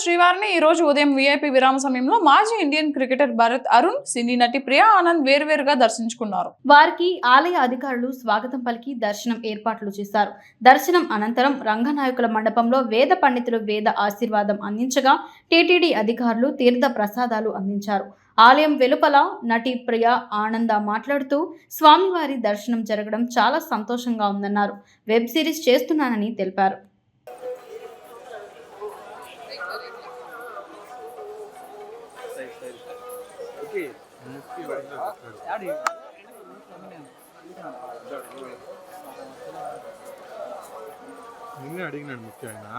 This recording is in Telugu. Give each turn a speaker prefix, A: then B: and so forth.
A: శ్రీవారిని ఈ రోజు ఉదయం వీఐపీ విరామ సమయంలో మాజీ ఇండియన్ క్రికెటర్ భరత్ అరుణ్, సినీ నటి ప్రియా ఆనంద్ వేరువేరుగా దర్శించుకున్నారు.
B: వారికి ఆలయ అధికారులు స్వాగతం పలికి దర్శనం ఏర్పాట్లు చేశారు. దర్శనం అనంతరం రంగనాయకుల మండపంలో వేద పండితులు వేద ఆశీర్వాదం అందించగా టీటీడీ అధికారులు తీర్థ ప్రసాదాలు అందించారు. ఆలయం వెలుపల నటి ప్రియా ఆనంద మాట్లాడుతూ స్వామివారి దర్శనం జరగడం చాలా సంతోషంగా ఉందన్నారు. వెబ్ సిరీస్ చేస్తున్నానని తెలిపారు.
C: నిన్నే అడిగినాడు ముఖ్యంగా